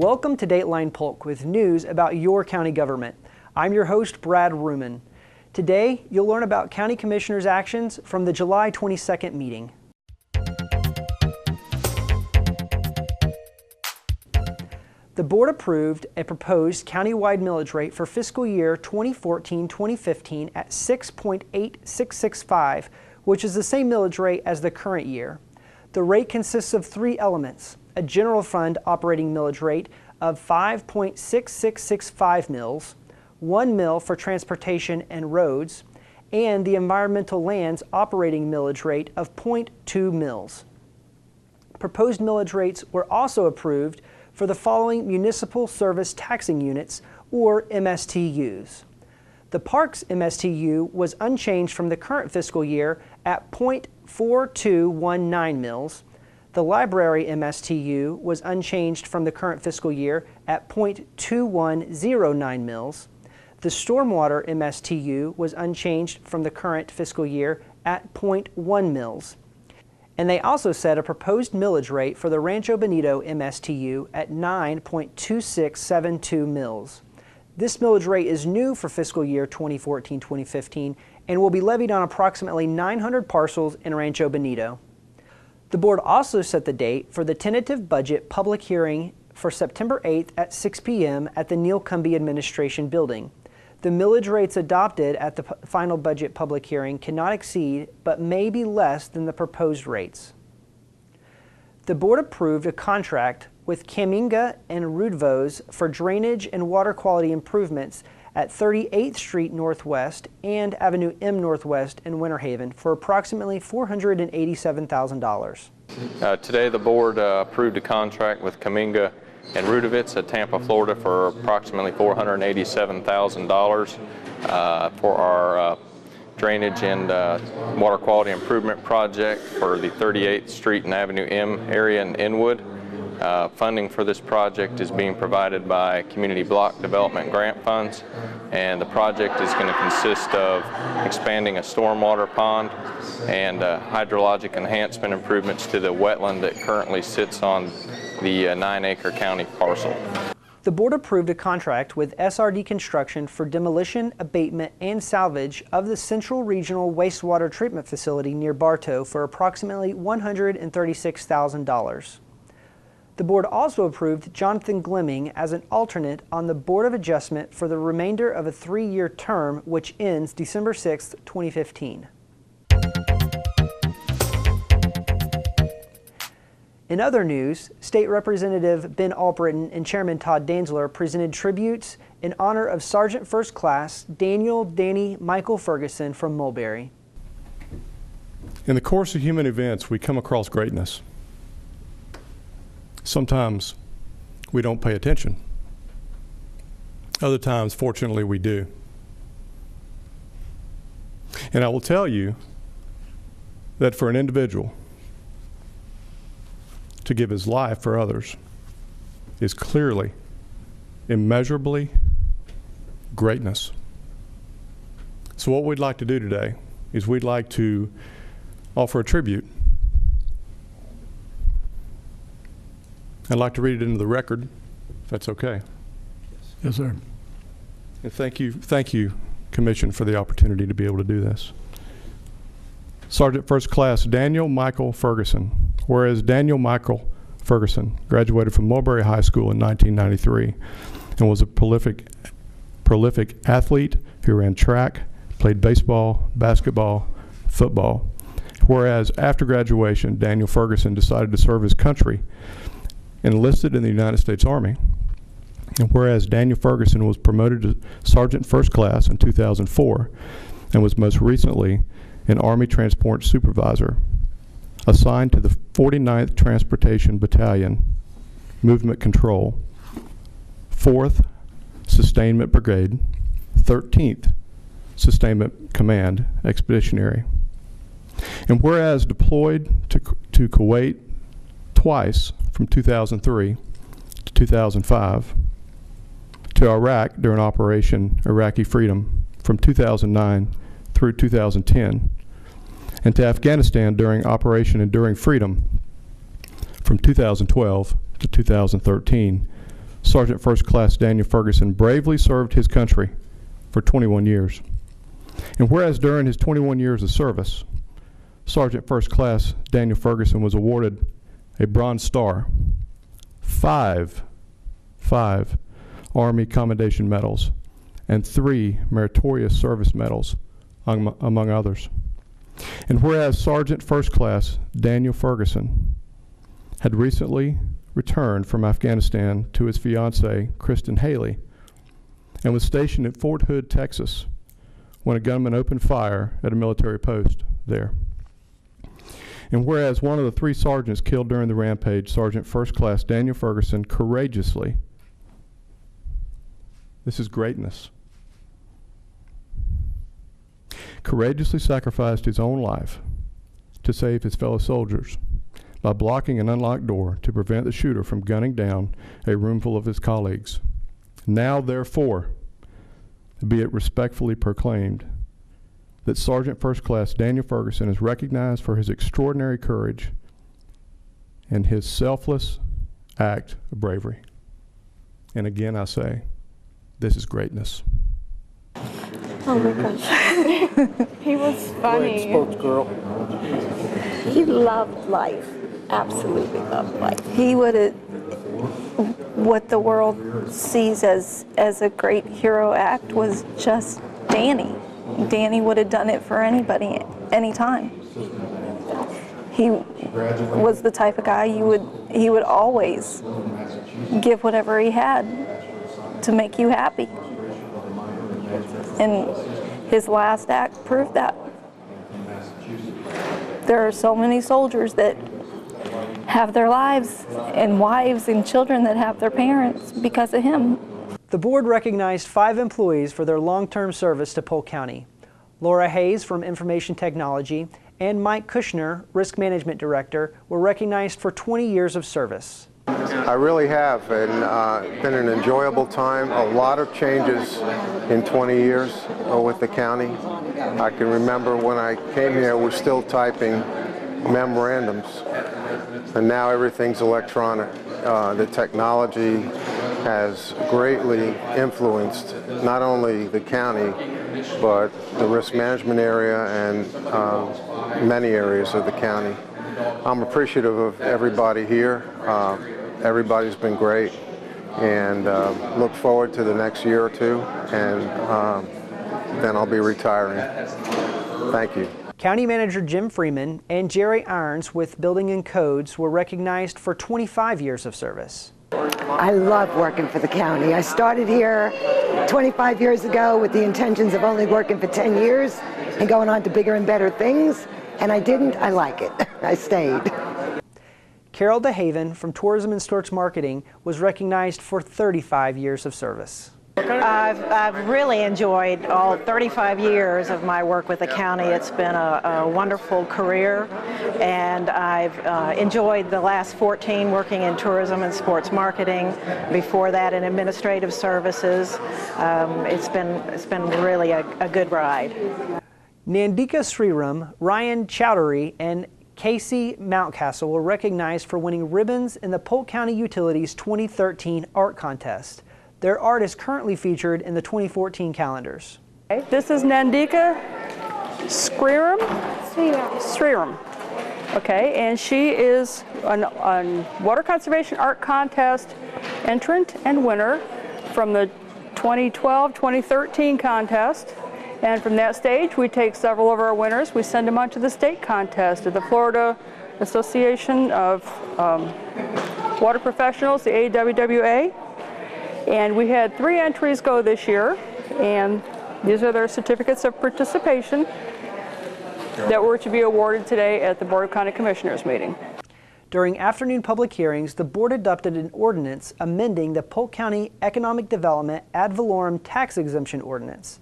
Welcome to Dateline Polk with news about your county government. I'm your host, Brad Ruhmann. Today, you'll learn about County Commissioners' actions from the July 22nd meeting. The board approved a proposed countywide millage rate for fiscal year 2014-2015 at 6.8665, which is the same millage rate as the current year. The rate consists of three elements: a general fund operating millage rate of 5.6665 mils, 1 mil for transportation and roads, and the environmental lands operating millage rate of 0.2 mils. Proposed millage rates were also approved for the following municipal service taxing units, or MSTUs. The Parks MSTU was unchanged from the current fiscal year at 0.4219 mils. The Library MSTU was unchanged from the current fiscal year at 0.2109 mils. The Stormwater MSTU was unchanged from the current fiscal year at 0.1 mils. And they also set a proposed millage rate for the Rancho Bonito MSTU at 9.2672 mils. This millage rate is new for fiscal year 2014-2015 and will be levied on approximately 900 parcels in Rancho Bonito. The board also set the date for the tentative budget public hearing for September 8th at 6 p.m. at the Neil Cumby Administration Building. The millage rates adopted at the final budget public hearing cannot exceed but may be less than the proposed rates. The board approved a contract with Caminga and Rudvos for drainage and water quality improvements at 38th Street Northwest and Avenue M Northwest in Winter Haven for approximately $487,000. Today the board approved a contract with Caminga and Rudovitz at Tampa, Florida for approximately $487,000 for our drainage and water quality improvement project for the 38th Street and Avenue M area in Inwood. Funding for this project is being provided by Community Block Development Grant Funds, and the project is going to consist of expanding a stormwater pond and hydrologic enhancement improvements to the wetland that currently sits on the 9-acre county parcel. The board approved a contract with SRD Construction for demolition, abatement, and salvage of the Central Regional Wastewater Treatment Facility near Bartow for approximately $136,000. The board also approved Jonathan Glimming as an alternate on the Board of Adjustment for the remainder of a 3-year term which ends December 6, 2015. In other news, State Representative Ben Allbritton and Chairman Todd presented tributes in honor of Sergeant First Class Danny Michael Ferguson from Mulberry. In the course of human events, we come across greatness. Sometimes we don't pay attention. Other times, fortunately, we do. And I will tell you that for an individual to give his life for others is clearly, immeasurably greatness. So what we'd like to do today is we'd like to offer a tribute. I'd like to read it into the record, if that's okay. Yes, sir. And thank you, Commission, for the opportunity to be able to do this. Sergeant First Class Daniel Michael Ferguson. Whereas Daniel Michael Ferguson graduated from Mulberry High School in 1993 and was a prolific athlete who ran track, played baseball, basketball, football. Whereas after graduation, Daniel Ferguson decided to serve his country and enlisted in the United States Army. And whereas Daniel Ferguson was promoted to Sergeant First Class in 2004 and was most recently an Army Transport Supervisor assigned to the 49th Transportation Battalion, Movement Control, 4th Sustainment Brigade, 13th Sustainment Command, Expeditionary. And whereas deployed to Kuwait twice from 2003 to 2005, to Iraq during Operation Iraqi Freedom from 2009 through 2010, and to Afghanistan during Operation Enduring Freedom from 2012 to 2013, Sergeant First Class Daniel Ferguson bravely served his country for 21 years. And whereas during his 21 years of service, Sergeant First Class Daniel Ferguson was awarded a Bronze Star, five Army Commendation Medals, and 3 Meritorious Service Medals, among others. And whereas Sergeant First Class Daniel Ferguson had recently returned from Afghanistan to his fiancée, Kristen Haley, and was stationed at Fort Hood, Texas, when a gunman opened fire at a military post there. And whereas one of the 3 sergeants killed during the rampage, Sergeant First Class Daniel Ferguson courageously, this is greatness, courageously sacrificed his own life to save his fellow soldiers by blocking an unlocked door to prevent the shooter from gunning down a roomful of his colleagues. Now, therefore, be it respectfully proclaimed that Sergeant First Class Daniel Ferguson is recognized for his extraordinary courage and his selfless act of bravery. And again, I say, this is greatness. Oh my gosh. He was funny. Sports girl. He loved life. Absolutely loved life. He would have, what the world sees as a great hero act was just Danny. Danny would have done it for anybody, anytime. He was the type of guy he would always give whatever he had to make you happy. And his last act proved that. There are so many soldiers that have their lives and wives and children that have their parents because of him. The board recognized 5 employees for their long-term service to Polk County. Laura Hayes from Information Technology and Mike Kushner, Risk Management Director, were recognized for 20 years of service. I really have, and been an enjoyable time. A lot of changes in 20 years with the county. I can remember when I came here, we're still typing memorandums, and now everything's electronic. The technology has greatly influenced not only the county, but the risk management area and many areas of the county. I'm appreciative of everybody here. Everybody's been great, and look forward to the next year or 2, and then I'll be retiring. Thank you. County Manager Jim Freeman and Geri Irons with Building and Codes were recognized for 25 years of service. I love working for the county. I started here 25 years ago with the intentions of only working for 10 years and going on to bigger and better things, and I didn't. I like it. I stayed. Carol DeHaven from Tourism and Sports Marketing was recognized for 35 years of service. I've really enjoyed all 35 years of my work with the county. It's been a wonderful career, and I've enjoyed the last 14 working in tourism and sports marketing. Before that, in administrative services. It's been really a good ride. Nandika Sriram, Ryan Chowdhury, and Casey Mountcastle were recognized for winning ribbons in the Polk County Utilities 2013 art contest. Their art is currently featured in the 2014 calendars. This is Nandika Sriram. Okay, and she is a water conservation art contest entrant and winner from the 2012-2013 contest. And from that stage, we take several of our winners, we send them on to the state contest at the Florida Association of Water Professionals, the AWWA. And we had 3 entries go this year, and these are their certificates of participation that were to be awarded today at the Board of County Commissioners meeting. During afternoon public hearings, the board adopted an ordinance amending the Polk County Economic Development Ad Valorem Tax Exemption Ordinance.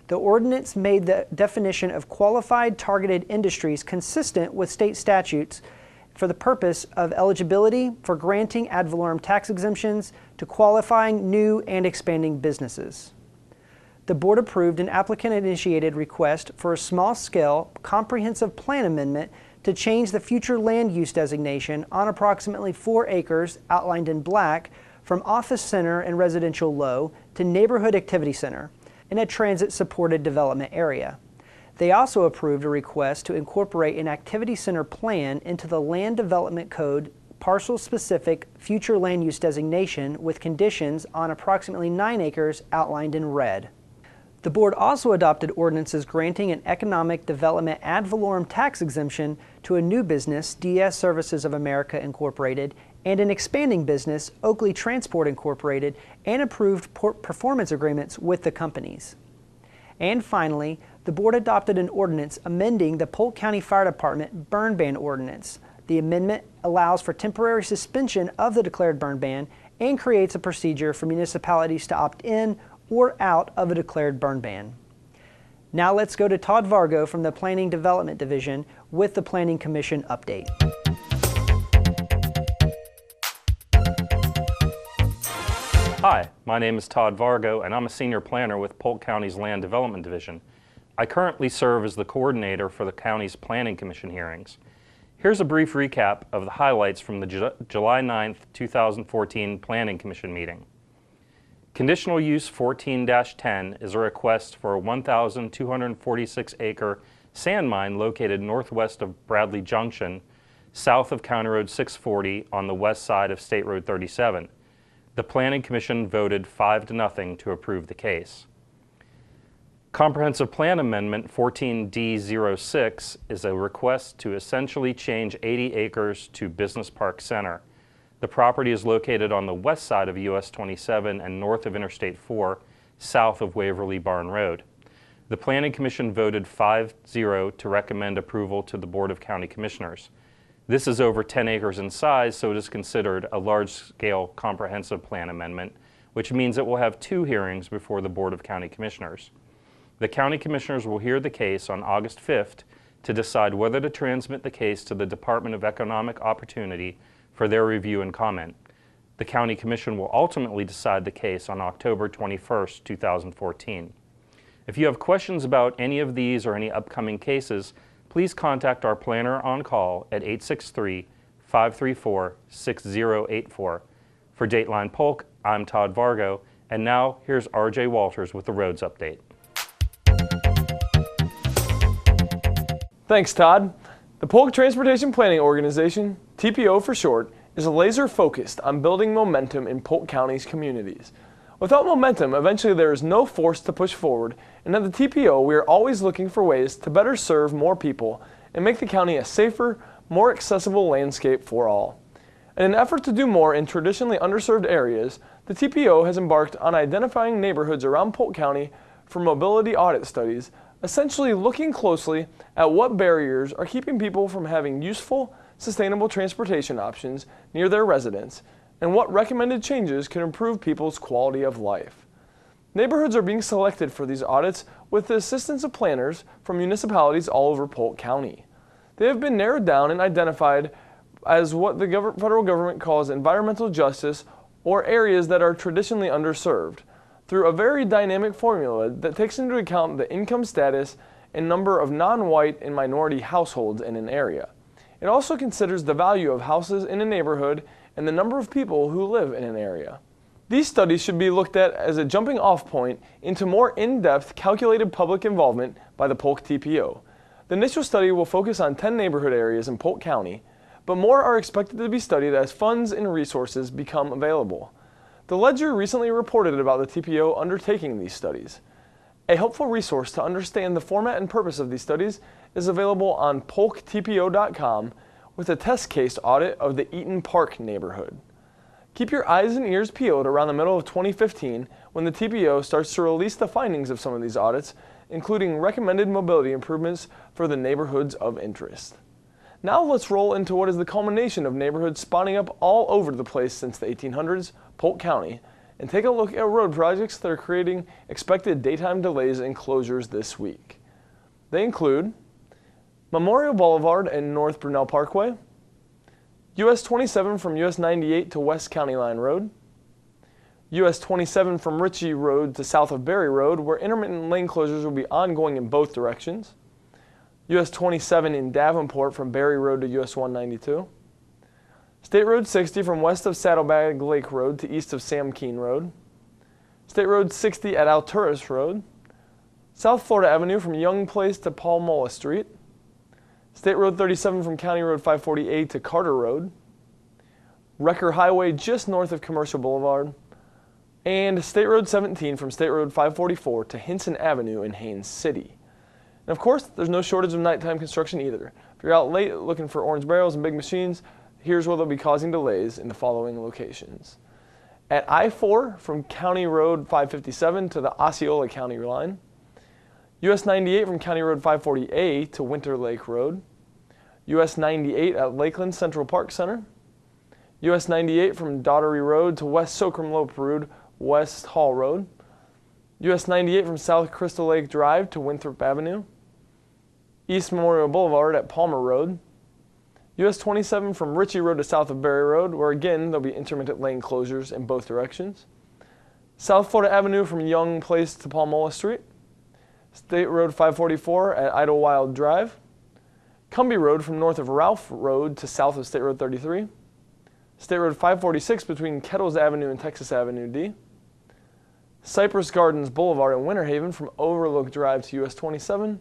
The ordinance made the definition of qualified targeted industries consistent with state statutes for the purpose of eligibility for granting ad valorem tax exemptions to qualifying new and expanding businesses. The board approved an applicant-initiated request for a small-scale comprehensive plan amendment to change the future land use designation on approximately 4 acres outlined in black from office center and residential low to neighborhood activity center in a transit-supported development area. They also approved a request to incorporate an activity center plan into the Land Development Code parcel-specific future land use designation with conditions on approximately 9 acres outlined in red. The board also adopted ordinances granting an economic development ad valorem tax exemption to a new business, DS Services of America Incorporated, and an expanding business, Oakley Transport Incorporated, and approved performance agreements with the companies. And finally, the board adopted an ordinance amending the Polk County Fire Department burn ban ordinance. The amendment allows for temporary suspension of the declared burn ban and creates a procedure for municipalities to opt in or out of a declared burn ban. Now let's go to Todd Vargo from the Planning Development Division with the Planning Commission update. Hi, my name is Todd Vargo and I'm a senior planner with Polk County's Land Development Division. I currently serve as the coordinator for the county's Planning Commission hearings. Here's a brief recap of the highlights from the July 9th, 2014 Planning Commission meeting. Conditional Use 14-10 is a request for a 1,246-acre sand mine located northwest of Bradley Junction, south of County Road 640 on the west side of State Road 37. The Planning Commission voted 5-0 to approve the case. Comprehensive Plan Amendment 14D06 is a request to essentially change 80 acres to Business Park Center. The property is located on the west side of US 27 and north of Interstate 4, south of Waverly Barn Road. The Planning Commission voted 5-0 to recommend approval to the Board of County Commissioners. This is over 10 acres in size, so it is considered a large-scale comprehensive plan amendment, which means it will have 2 hearings before the Board of County Commissioners. The County Commissioners will hear the case on August 5th to decide whether to transmit the case to the Department of Economic Opportunity for their review and comment. The County Commission will ultimately decide the case on October 21st, 2014. If you have questions about any of these or any upcoming cases, please contact our planner on call at 863-534-6084. For Dateline Polk, I'm Todd Vargo, and now here's RJ Walters with the roads update. Thanks, Todd. The Polk Transportation Planning Organization, TPO for short, is laser focused on building momentum in Polk County's communities. Without momentum, eventually there is no force to push forward, and at the TPO we are always looking for ways to better serve more people and make the county a safer, more accessible landscape for all. In an effort to do more in traditionally underserved areas, the TPO has embarked on identifying neighborhoods around Polk County for mobility audit studies, essentially looking closely at what barriers are keeping people from having useful, sustainable transportation options near their residence, and what recommended changes can improve people's quality of life. Neighborhoods are being selected for these audits with the assistance of planners from municipalities all over Polk County. They have been narrowed down and identified as what the federal government calls environmental justice, or areas that are traditionally underserved, through a very dynamic formula that takes into account the income status and number of non-white and minority households in an area. It also considers the value of houses in a neighborhood and the number of people who live in an area. These studies should be looked at as a jumping off point into more in-depth calculated public involvement by the Polk TPO. The initial study will focus on 10 neighborhood areas in Polk County, but more are expected to be studied as funds and resources become available. The Ledger recently reported about the TPO undertaking these studies. A helpful resource to understand the format and purpose of these studies is available on polktpo.com with a test case audit of the Eaton Park neighborhood. Keep your eyes and ears peeled around the middle of 2015 when the TPO starts to release the findings of some of these audits, including recommended mobility improvements for the neighborhoods of interest. Now let's roll into what is the culmination of neighborhoods spawning up all over the place since the 1800s, Polk County, and take a look at road projects that are creating expected daytime delays and closures this week. They include Memorial Boulevard and North Brunel Parkway, US 27 from US 98 to West County Line Road, US 27 from Ritchie Road to south of Berry Road, where intermittent lane closures will be ongoing in both directions, US 27 in Davenport from Berry Road to US 192, State Road 60 from west of Saddlebag Lake Road to east of Sam Keene Road. State Road 60 at Alturas Road. South Florida Avenue from Young Place to Palmola Street. State Road 37 from County Road 540A to Carter Road. Wrecker Highway just north of Commercial Boulevard. And State Road 17 from State Road 544 to Hinson Avenue in Haines City. And of course, there's no shortage of nighttime construction either. If you're out late looking for orange barrels and big machines, here's where they'll be causing delays in the following locations. At I-4 from County Road 557 to the Osceola County line. US 98 from County Road 540A to Winter Lake Road. US 98 at Lakeland Central Park Center. US 98 from Daughtery Road to West Socrum-Lope Road, West Hall Road. US 98 from South Crystal Lake Drive to Winthrop Avenue. East Memorial Boulevard at Palmer Road. US 27 from Ritchie Road to south of Berry Road, where again there'll be intermittent lane closures in both directions. South Florida Avenue from Young Place to Palmola Street. State Road 544 at Idlewild Drive. Cumbie Road from north of Ralph Road to south of State Road 33. State Road 546 between Kettles Avenue and Texas Avenue D. Cypress Gardens Boulevard in Winter Haven from Overlook Drive to US 27.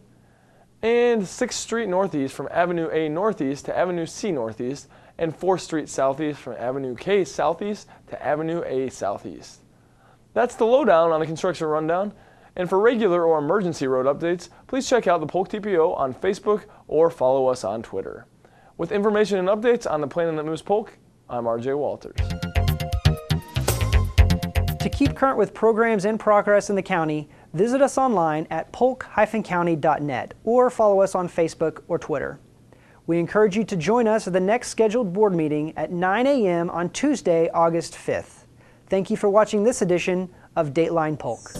And 6th Street Northeast from Avenue A Northeast to Avenue C Northeast, and 4th Street Southeast from Avenue K Southeast to Avenue A Southeast. That's the lowdown on the construction rundown. And for regular or emergency road updates, please check out the Polk TPO on Facebook or follow us on Twitter. With information and updates on the planning that moves Polk, I'm RJ Walters. To keep current with programs in progress in the county, visit us online at polk-county.net or follow us on Facebook or Twitter. We encourage you to join us at the next scheduled board meeting at 9 a.m. on Tuesday, August 5th. Thank you for watching this edition of Dateline Polk.